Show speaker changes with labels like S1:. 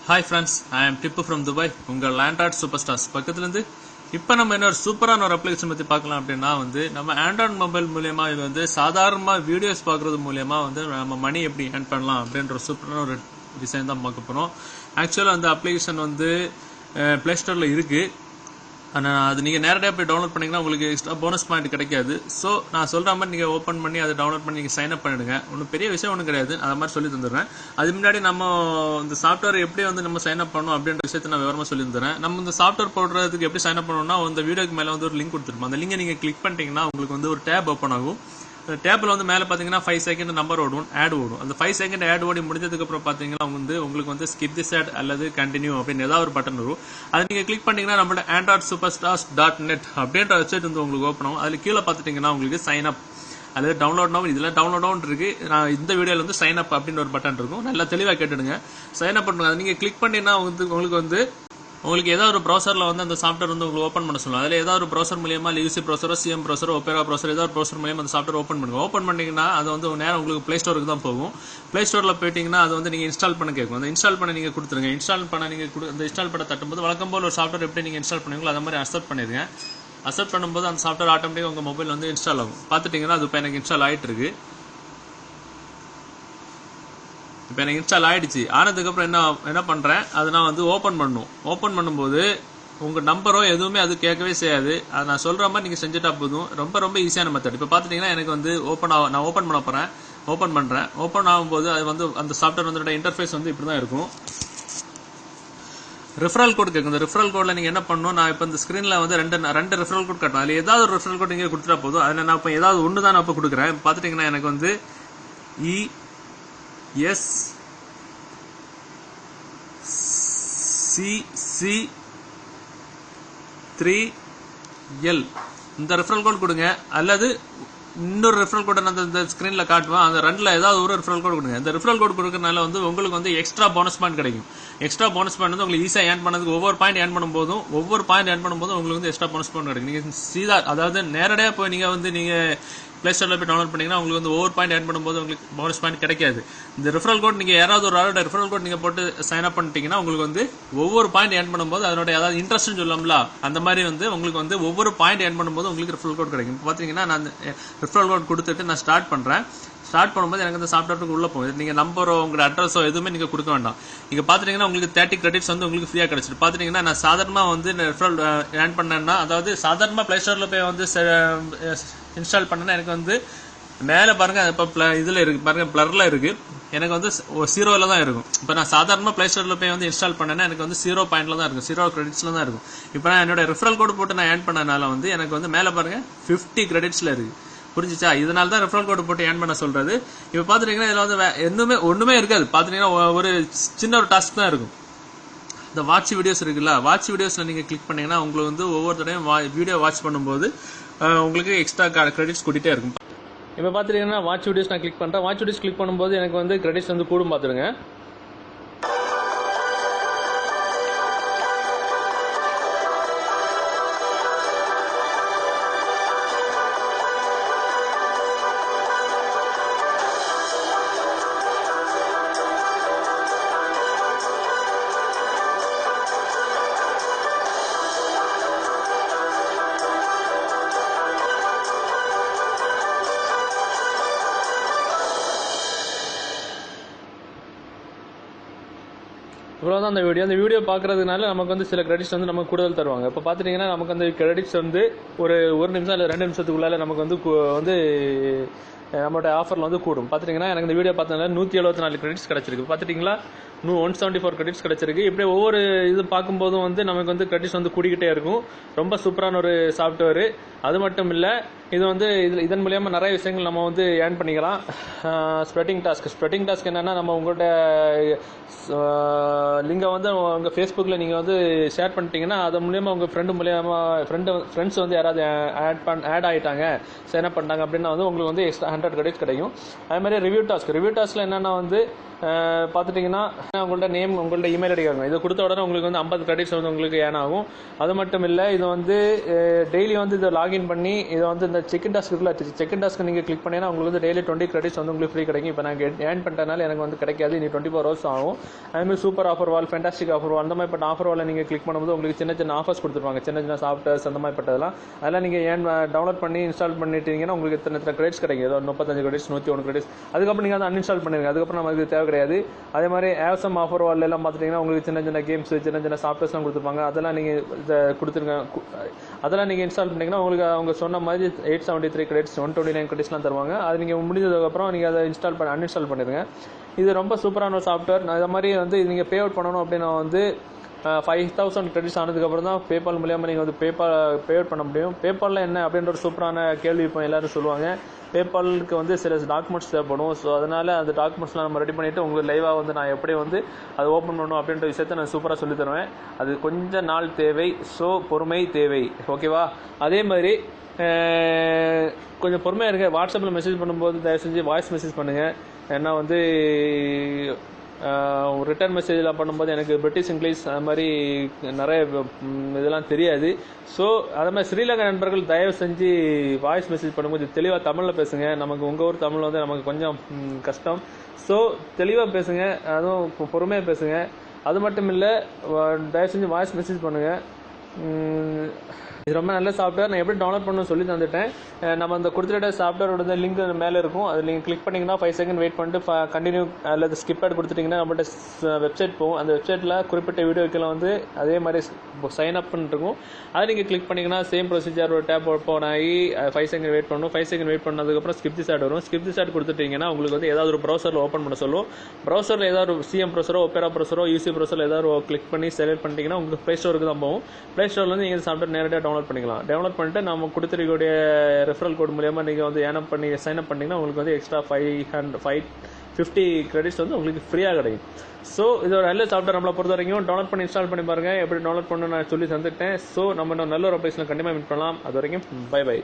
S1: Hi friends, I am Tippu from Dubai. உங்கள் Android Superstars பக்கத்துல இருந்து இப்போ நம்ம என்ன ஒரு சூப்பரான ஒரு அப்ளிகேஷன் பத்தி பார்க்கலாம் அப்படின்னா நம்ம ஆண்ட்ராய்டு மொபைல் மூலமா இது சாதாரணமா வீடியோஸ் பார்க்கறது மூலமா நம்ம மணி எப்படி ஏர்ன் பண்ணலாம் அப்படின்ற சூப்பரான ஒரு டிசைன் தான் பார்க்க போறோம். ஆக்சுவலா அந்த அப்ளிகேஷன் Play Storeல இருக்கு. ஆனால் அது நீங்கள் நேரடியாக போய் டவுன்லோட் பண்ணிங்கன்னா உங்களுக்கு எக்ஸ்ட்ரா போனஸ் பாயிண்ட் கிடைக்காது. ஸோ நான் சொல்கிற மாதிரி நீங்கள் ஓப்பன் பண்ணி அதை டவுன்லோட் பண்ணி நீங்கள் சைன் அப் பண்ணிடுங்க. ஒன்றும் பெரிய விஷயம் ஒன்றும் கிடையாது, அதை மாதிரி சொல்லி தந்துடுறேன். அது முன்னாடி நம்ம இந்த சாஃப்ட்வேர் எப்படி நம்ம சைன் அப் பண்ணணும் அப்படின்ற விஷயத்தை நான் விவரமாக சொல்லி தந்துடுறேன். நம்ம இந்த சாஃப்ட்வேர் போடுறதுக்கு எப்படி சைன் அப் பண்ணணும்னா இந்த வீடியோக்கு மேலே ஒரு லிங்க் கொடுத்துருப்போம். அந்த லிங்கை நீங்கள் கிளிக் பண்ணிட்டீங்கன்னா உங்களுக்கு ஒரு டேப் ஓப்பன் ஆகும். டேப்பில் மேலே பார்த்தீங்கன்னா 5 செகண்ட் நம்பர் ஓடும், ஆட் ஓடும். அந்த 5 செகண்ட் ஆட் ஓடி முடிஞ்சதுக்கப்புறம் பார்த்தீங்கன்னா உங்களுக்கு ஸ்கிப் திஸ் ஆட் அல்லது கண்டினியூ அப்படின்னு ஏதாவது ஒரு பட்டன் வரும். அதை நீங்கள் கிளிக் பண்ணிங்கன்னா நம்மளோட androidsuperstars.net அப்படின்ற வெப்சைட் உங்களுக்கு ஓப்பன் ஆகும். அதில் கீழே பார்த்துட்டீங்கன்னா உங்களுக்கு சைன் அப் அல்லது டவுன்லோட் நவ் இதில் டவுன்லோட் இருக்கு. நான் இந்த வீடியோவில் சைன் அப் அப்படின்னு ஒரு பட்டன் இருக்கும். நல்லா தெளிவாக கேட்டுடுங்க. சைன் அப் பண்ணுங்க. அதை நீங்கள் கிளிக் பண்ணிங்கன்னா உங்களுக்கு ஏதாவது ஒரு ப்ரௌசர்ல அந்த சாஃப்ட்வேர் உங்களுக்கு ஓப்பன் பண்ண சொல்லுவோம். அதில் ஏதாவது ஒரு ப்ரௌசர் மூலியமா யூசி ப்ரௌசரோ சிஎம் ப்ரௌசரோ ஒப்பேரா ப்ரௌசர் ஏதாவது ஒரு ப்ரௌசர் மூலியமா அந்த சாஃப்ட்வேர் ஓப்பன் பண்ணுங்க. ஓப்பன் பண்ணீங்கன்னா அது நேரம் உங்களுக்கு பிளே ஸ்டோருக்கு தான் போகும். பிளே ஸ்டோர்ல போயிட்டீங்கன்னா அது நீங்க இன்ஸ்டால் பண்ண கேட்கும். அந்த இன்ஸ்டால் பண்ண நீங்க கொடுத்துருங்க. இன்ஸ்டால் பண்ண நீங்க அந்த இன்ஸ்டால் பண்ண தட்டும்போது வழக்கம் போல ஒரு சாஃப்ட்வேர் எப்படி நீங்க இன்ஸ்டால் பண்ணுவீங்களோ அதை மாதிரி அக்செப்ட் பண்ணிருங்க. அக்செப்ட் பண்ணும்போது அந்த சாஃப்ட்வேர் ஆட்டோமேட்டிக்கா உங்க மொபைல் இன்ஸ்டால் ஆகும். பார்த்துட்டீங்கன்னா அது இப்போ எனக்கு இன்ஸ்டால் ஆயிட்டு இருக்கு. இப்போ எனக்கு இன்ஸ்டால் ஆயிடுச்சு. ஆனதுக்கப்புறம் என்ன பண்றேன், அதை நான் ஓப்பன் பண்ணும். ஓப்பன் பண்ணும்போது உங்க நம்பரோ எதுவுமே அது கேட்கவே செய்யாது. அதை நான் சொல்ற மாதிரி நீங்க செஞ்சுட்டா போதும். ரொம்ப ரொம்ப ஈஸியான மெத்தட். இப்போ பார்த்துட்டீங்கன்னா எனக்கு நான் ஓப்பன் பண்ண போறேன். ஓப்பன் பண்றேன். ஓப்பன் ஆகும்போது அது அந்த சாஃப்ட்வேர் இன்டர்ஃபேஸ் இப்படி தான் இருக்கும். ரெஃபரல் கோட் கேட்கும். இந்த ரெஃபரல் கோட்ல நீங்க என்ன பண்ணணும், நான் இப்போ இந்த ஸ்கிரீன்ல ரெண்டு ரெஃபரல் கோட் காட்டணும். அதுல ஏதாவது ஒரு ரெஃபரல் கோட் நீங்க கொடுத்துட்டா போதும். அதில் நான் இப்போ ஏதாவது ஒன்று தான் நான் இப்போ கொடுக்குறேன். பார்த்துட்டீங்கன்னா எனக்கு ESCC3L இந்த ரெஃபரல் கோட் கொடுங்க. அல்லது இன்னொரு ரெஃபரல் கோட் நான் இந்த ஸ்கிரீன்ல காட்டுவேன். அந்த ரெண்டுல ஏதாவது ஒரு ரெஃபரல் கோட் கொடுங்க. இந்த ரெஃபரல் கோட் கொடுக்கறதுனால உங்களுக்கு எக்ஸ்ட்ரா போனஸ் பாயிண்ட் கிடைக்கும். எக்ஸ்ட்ரா போனஸ் பாயிண்ட் உங்களுக்கு ஈஸியா ஏர்ன் பண்ணதுக்கு ஒவ்வொரு பாயிண்ட் ஏர்ன் பண்ணும்போதும் உங்களுக்கு எக்ஸ்ட்ரா போனஸ் பாயிண்ட் கிடைக்கும். நீங்க சீதா அதாவது நேரடியா போய் நீங்க பிளே ஸ்டோர்ல போய் டவுன்லோட் பண்ணீங்கன்னா உங்களுக்கு ஒவ்வொரு பாயிண்ட் ஏர்ன் பண்ணும்போது உங்களுக்கு போனஸ் பாயிண்ட் கிடைக்காது. இந்த ரெஃபரல் கோட் நீங்க யாராவது ஒரு ஆளோட ரெஃபரல் கோட் நீங்க போட்டு சைன் அப் பண்ணிட்டீங்கன்னா உங்களுக்கு ஒவ்வொரு பாயிண்ட் ஏர்ன் பண்ணும்போது அதனோட ஏதாவது இன்ட்ரெஸ்ட் சொல்லலாம்ல, அந்த மாதிரி உங்களுக்கு ஒவ்வொரு பாயிண்ட் ஏர்ன் பண்ணும்போது உங்களுக்கு ரெஃபரல் கோட் கிடைக்கும். பாத்தீங்கன்னா நான் ரெஃபரல் கோட் கொடுத்துட்டு நான் ஸ்டார்ட் பண்றேன். ஸ்டார்ட் பண்ணும்போது எனக்கு இந்த சாஃப்ட்வேருக்கு உள்ள போகும். நீங்க நம்பரோ உங்களோட அட்ரஸோ எதுவுமே நீங்க கொடுக்க வேண்டாம். நீங்க பாத்துட்டீங்கன்னா உங்களுக்கு 30 கிரெடிட்ஸ் உங்களுக்கு ஃப்ரீயா கிடைச்சிட்டு. பாத்துட்டீங்கன்னா நான் சாதாரணமா ரெஃபரல் ஏர்ன் பண்ணேன்னா, அதாவது சாதாரணமா பிளே ஸ்டோர்ல போய் இன்ஸ்டால் பண்ணேன்னா எனக்கு மேல பாருங்க இப்ப இதுல இருக்கு பாருங்க, பிளர்ல இருக்கு. எனக்கு 0ல தான் இருக்கும். இப்ப நான் சாதாரணமா பிளே ஸ்டோர்ல போய் இன்ஸ்டால் பண்ணேன்னா எனக்கு 0 பாயிண்ட்ல தான் இருக்கும், 0 கிரெடிட்ஸ்ல தான் இருக்கும். இப்ப நான் என்னோட ரெஃபரல் கோட் போட்டு நான் ஏர்ன் பண்ணனால எனக்கு மேல பாருங்க 50 கிரெடிட்ஸ்ல இருக்கு. புரிஞ்சுச்சா? இதனால தான் ரெஃபரல் கோட் போட்டு ஏர்ன் பண்ண சொல்றது. இப்ப பாத்துட்டீங்கன்னா இதுல ஒண்ணுமே இருக்காது. பாத்துட்டீங்கன்னா ஒரு சின்ன ஒரு டாஸ்க் தான் இருக்கும். இந்த வாட்ச் வீடியோஸ் இருக்குல்ல, வாட்ச் வீடியோஸ்ல நீங்க கிளிக் பண்ணீங்கன்னா உங்களுக்கு ஒவ்வொரு தடையும் வீடியோ வாட்ச் பண்ணும்போது உங்களுக்கு எக்ஸ்ட்ரா கிரெடிட்ஸ் கூட்டிட்டே இருக்கும். இப்ப பாத்துட்டீங்கன்னா வாட்ச் வீடியோஸ் நான் கிளிக் பண்றேன். வாட்ச் வீடியோஸ் கிளிக் பண்ணும்போது எனக்கு கிரெடிட்ஸ் கூடும். பாத்துருங்க. இவ்வளவுதான் அந்த வீடியோ பாக்குறதுனால நமக்கு சில கிரெடிட்ஸ் நமக்கு கூடுதல் தருவாங்க. இப்ப பாத்துட்டீங்கன்னா நமக்கு அந்த கிரெடிட்ஸ் ஒரு நிமிஷம் இல்ல 2 நிமிஷத்துக்குள்ளால நமக்கு நம்மளோட ஆஃபர்ல கூடும். பாத்துட்டீங்கன்னா எனக்கு இந்த வீடியோ பார்த்ததுனால 174 கிரெடிட்ஸ் கிடைச்சிருக்கு. பாத்துட்டீங்களா? 174 கிரெடிட்ஸ் கிடைச்சிருக்கு. இப்படி ஒவ்வொரு இது பார்க்கும்போதும் நமக்கு கிரெடிட்ஸ் கூடிக்கிட்டே இருக்கும். ரொம்ப சூப்பரான ஒரு சாஃப்ட்வேர். அது மட்டும் இல்ல, இது இதன் மூலமா நிறைய விஷயங்கள் நம்ம ஏர்ன் பண்ணிக்கலாம். ஸ்ப்ரெட்டிங் டாஸ்க் என்னன்னா, நம்ம உங்களோட லிங்கை உங்க ஃபேஸ்புக்ல நீங்க ஷேர் பண்ணிட்டீங்கன்னா அது மூலமா உங்க ஃப்ரெண்ட்ஸ் யாராவது ஆட் ஆயிட்டாங்க, சைன் அப் பண்ணிட்டாங்க அப்படின்னா உங்களுக்கு எக்ஸ்ட்ரா 100 கிரெடிட்ஸ் கிடைக்கும். அதே மாதிரி ரிவ்யூ டாஸ்க்ல என்னன்னா பார்த்துட்டிங்கன்னா உங்கள்ட்ட நேம் உங்கள்ட்ட இமெயில் ஐடி கேட்கும். இதை கொடுத்த உடனே உங்களுக்கு வந்து 50 கிரெடிட்ஸ் வந்து உங்களுக்கு ஏன் ஆகும். அது மட்டும் இல்லை, இது வந்து டெய்லி வந்து இதை லாகின் பண்ணி இதை வந்து இந்த செகண்ட் டாஸ்க்குள்ள செகண்ட் டாஸ்க்கு நீங்கள் கிளிக் பண்ணினா உங்களுக்கு வந்து டெய்லி 20 கிரெடிட்ஸ் வந்து உங்களுக்கு ஃப்ரீ கிடைக்கும். இப்போ நான் ஏர்ன் பண்ணிட்டனால எனக்கு வந்து கிடைக்காது, நீ 24 ஹவர்ஸ் ஆகும். அதுமாதிரி சூப்பர் ஆஃபர் வால், ஃபேண்டாஸ்டிக் ஆஃபர் வால், அந்த மாதிரிப்பட்ட ஆஃபர் வாலை நீங்கள் கிளிக் பண்ணும்போது உங்களுக்கு சின்ன சின்ன ஆஃபர்ஸ் கொடுத்துருவாங்க, சின்ன சின்ன சாஃப்ட்வேர்ஸ் அந்த மாதிரிப்பட்டதெல்லாம். அதெல்லாம் நீங்கள் டவுன்லோட் பண்ணி இன்ஸ்டால் பண்ணிட்டீங்கன்னா உங்களுக்கு இத்தனை கிரெடிட்ஸ் கிடைக்கும். ஏதோ 35 கிரெடிட்ஸ், 101 கிரெடிட்ஸ். அதுக்கப்புறம் நீங்கள் அதை அன்இன்ஸ்டால் பண்ணிடுங்க. அதுக்கப்புறம் நமக்கு தேவை கிடையாது. அதே மாதிரி ஆசம் ஆஃபர் வால் எல்லாம் பார்த்துட்டிங்கன்னா உங்களுக்கு சின்ன சின்ன கேம்ஸ், சின்ன சின்ன சாஃப்ட்வேர்ஸ்லாம் கொடுத்துருப்பாங்க. அதெல்லாம் நீங்கள் இதை கொடுத்துருங்க. அதெல்லாம் நீங்கள் இன்ஸ்டால் பண்ணிங்கன்னா உங்களுக்கு அவங்க சொன்ன மாதிரி 873 கிரெடிட்ஸ், 129 கிரெடிட்ஸ்லாம் தருவாங்க. அது நீங்கள் முடிஞ்சதுக்கப்புறம் நீங்கள் அதை அன்இன்ஸ்டால் பண்ணிடுங்க. இது ரொம்ப சூப்பரான ஒரு சாஃப்ட்வேர். அது மாதிரி வந்து நீங்கள் பே அவுட் பண்ணணும் அப்படின்னா வந்து 5000 கிரெடிட்ஸ் ஆனதுக்கப்புறம் தான் பேபால் மூலியமாக நீங்கள் வந்து பே அவுட் பண்ண முடியும். பேபாலில் என்ன அப்படின்ற ஒரு சூப்பரான கேள்வி இப்போ எல்லோரும் சொல்லுவாங்க. பேபாலுக்கு வந்து சில டாக்குமெண்ட்ஸ் தேவைப்படும். ஸோ அதனால் அந்த டாக்குமெண்ட்ஸ்லாம் நம்ம ரெடி பண்ணிவிட்டு உங்களுக்கு லைவாக வந்து நான் எப்படி வந்து அதை ஓப்பன் பண்ணணும் அப்படின்ற விஷயத்த நான் சூப்பராக சொல்லி தருவேன். அது கொஞ்சம் நாள் தேவை. ஸோ பொறுமை தேவை. ஓகேவா? அதே மாதிரி கொஞ்சம் பொறுமையாக இருங்க. வாட்ஸ்அப்பில் மெசேஜ் பண்ணும்போது தயவு செஞ்சு வாய்ஸ் மெசேஜ் பண்ணுங்கள். ஏன்னா வந்து ரிட்டர்ன் மெசேஜில் பண்ணும்போது எனக்கு பிரிட்டிஷ் இங்கிலீஷ் அது மாதிரி நிறைய இதெல்லாம் தெரியாது. ஸோ அது மாதிரி ஸ்ரீலங்கா நண்பர்கள் தயவு செஞ்சு வாய்ஸ் மெசேஜ் பண்ணும்போது தெளிவாக தமிழில் பேசுங்க. நமக்கு உங்கள் ஊர் தமிழ் வந்து நமக்கு கொஞ்சம் கஷ்டம். ஸோ தெளிவாக பேசுங்க, அதுவும் பொறுமையாக பேசுங்க. அது மட்டும் இல்லை, தயவு செஞ்சு வாய்ஸ் மெசேஜ் பண்ணுங்கள். இது ரொம்ப நல்ல சாஃப்ட்வேர். நான் எப்படி டவுன்லோட் பண்ணணும்னு சொல்லி தந்துட்டேன். நம்ம அந்த கொடுத்துட்ட சாஃப்ட்வேரோட லிங்க் மேலே இருக்கும். அது நீங்கள் கிளிக் பண்ணிங்கன்னா 5 செகண்ட் வெயிட் பண்ணிட்டு கண்டினியூ அல்லது ஸ்கிப் ஆட் கொடுத்துட்டிங்கன்னா நம்மள்ட்ட வெப்சைட் போகும். அந்த வெப்சைட்டில் குறிப்பிட்ட வீடியோக்கெல்லாம் வந்து அதே மாதிரி சைன் அப் இருக்கும். அதை நீங்கள் கிளிக் பண்ணிங்கன்னா சேம் ப்ரொசீஜர் ஒரு டேப் ஓப்பன் ஆகி 5 செகண்ட் வெயிட் பண்ணணும். 5 செகண்ட் வெயிட் பண்ணதுக்கப்புறம் ஸ்கிப் திஸ் ஆட் வரும். ஸ்கிப் திஸ் ஆட் கொடுத்துட்டிங்கன்னா உங்களுக்கு வந்து ஏதாவது ஒரு ப்ரௌசரில் ஓப்பன் பண்ண சொல்லும். ப்ரௌசரில் ஏதாவது ஒரு சிஎம் ப்ரௌசரோ, ஒப்பேரா ப்ரௌசரோ, யூசி ப்ரௌசரில் ஏதாவது கிளிக் பண்ணி செலக்ட் பண்ணிட்டீங்கன்னா உங்களுக்கு ப்ளே ஸ்டோருக்கு தான் போகும். ப்ளே ஸ்டோரில் வந்து நீங்கள் சாஃப்ட்வேர் நேரடியாக டவுன்லோட் பண்ணிக்கலாம். டவுன்லோட் பண்ணிட்டு நம்ம கொடுத்துருக்கக்கூடிய ரெஃபரல் கோட் மூலமா நீங்கள் வந்து ஏன் பண்ணி சைன் அப் பண்ணிங்கன்னா உங்களுக்கு வந்து எக்ஸ்ட்ரா 550 கிரெடிட்ஸ் வந்து உங்களுக்கு ஃப்ரீயாக கிடைக்கும். ஸோ இதோட நல்ல சாஃப்ட்வேர் நம்மளை பொறுத்த வரைக்கும் டவுன்லோட் பண்ணி இன்ஸ்டால் பண்ணி பாருங்கள். எப்படி டவுன்லோட் பண்ணணும்னு நான் சொல்லி தந்துட்டேன். ஸோ நம்ம நல்ல ஒரு அப்ளிகேஷனில் கண்டிப்பாக மீட் பண்ணலாம். அது வரைக்கும் பை.